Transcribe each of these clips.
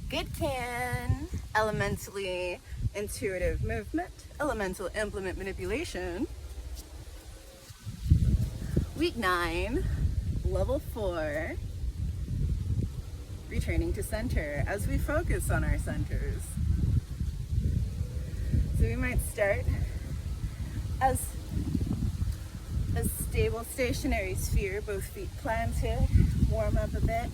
Good can, elementally intuitive movement, elemental implement manipulation. Week 9, level 4, returning to center as we focus on our centers. So we might start as a stable stationary sphere, both feet planted, warm up a bit.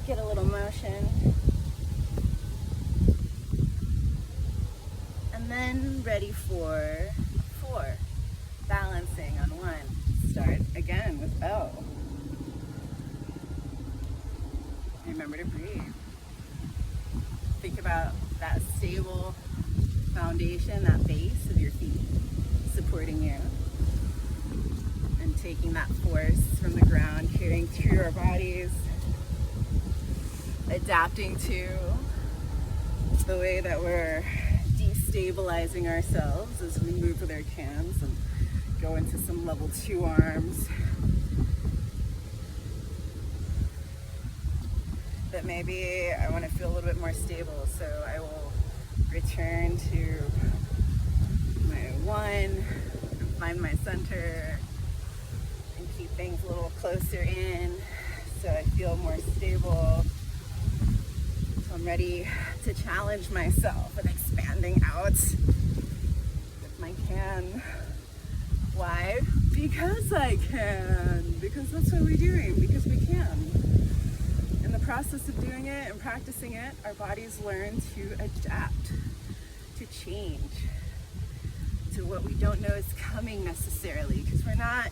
Get a little motion. And then ready for 4. Balancing on 1. Start again with O. Remember to breathe. Think about that stable foundation, that base of your feet supporting you. And taking that force from the ground, carrying through our bodies. Adapting to the way that we're destabilizing ourselves as we move with our cans and go into some level 2 arms. But maybe I want to feel a little bit more stable, so I will return to my 1 and find my center and keep things a little closer in so I feel more stable. I'm ready to challenge myself and expanding out with my can. Why? Because I can. Because that's what we're doing. Because we can. In the process of doing it and practicing it, our bodies learn to adapt, to change, to what we don't know is coming necessarily. Because we're not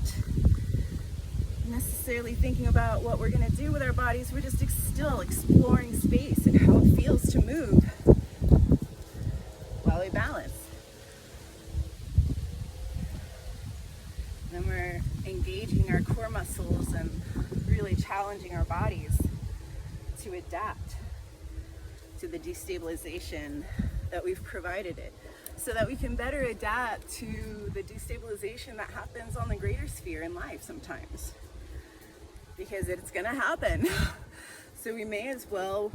necessarily thinking about what we're going to do with our bodies. We're just still exploring space and how it feels to move while we balance. Then we're engaging our core muscles and really challenging our bodies to adapt to the destabilization that we've provided it, so that we can better adapt to the destabilization that happens on the greater sphere in life sometimes. Because it's gonna happen. So we may as well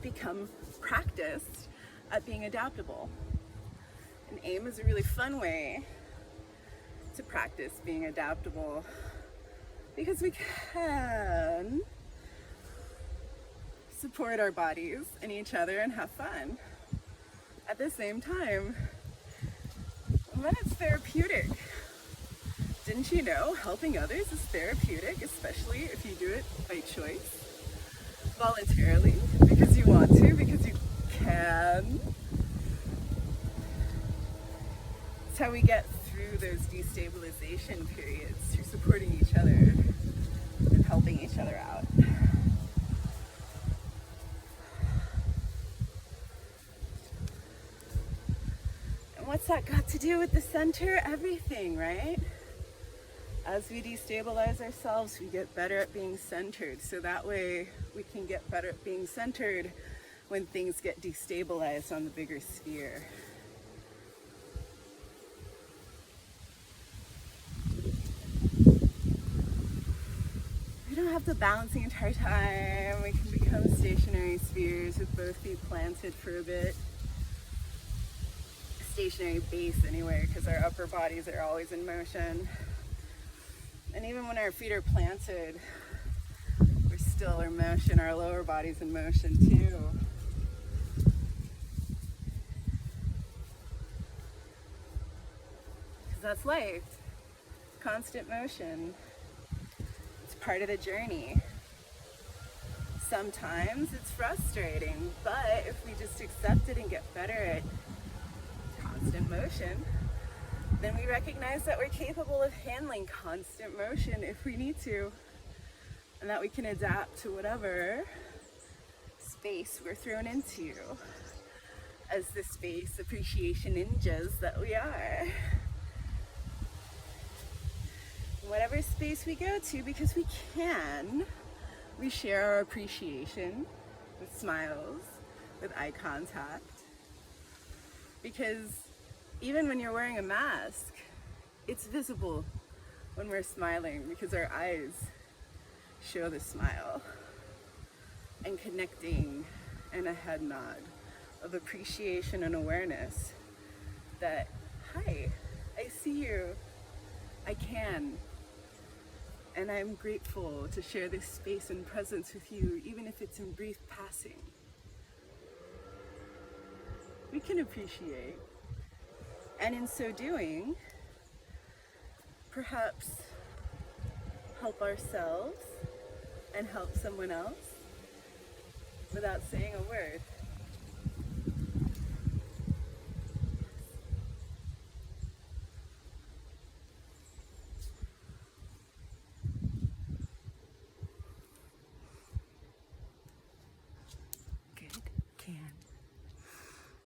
become practiced at being adaptable. And EIM is a really fun way to practice being adaptable because we can support our bodies and each other and have fun at the same time. And then it's therapeutic. Didn't you know helping others is therapeutic, especially if you do it by choice, voluntarily, because you want to, because you can? It's how we get through those destabilization periods, through supporting each other and helping each other out. And what's that got to do with the center? Everything, right? As we destabilize ourselves, we get better at being centered. So that way we can get better at being centered when things get destabilized on the bigger sphere. We don't have to balance the entire time. We can become stationary spheres with both feet planted for a bit. Stationary base anyway, because our upper bodies are always in motion. And even when our feet are planted, we're still in motion, our lower body's in motion too. Because that's life, constant motion. It's part of the journey. Sometimes it's frustrating, but if we just accept it and get better at constant motion, then we recognize that we're capable of handling constant motion if we need to, and that we can adapt to whatever space we're thrown into as the space appreciation ninjas that we are. Whatever space we go to, because we can, we share our appreciation with smiles, with eye contact, because even when you're wearing a mask, it's visible when we're smiling because our eyes show the smile. and connecting, and a head nod of appreciation and awareness that, hi, I see you, I can, and I'm grateful to share this space and presence with you, even if it's in brief passing. We can appreciate, and in so doing, perhaps help ourselves and help someone else without saying a word.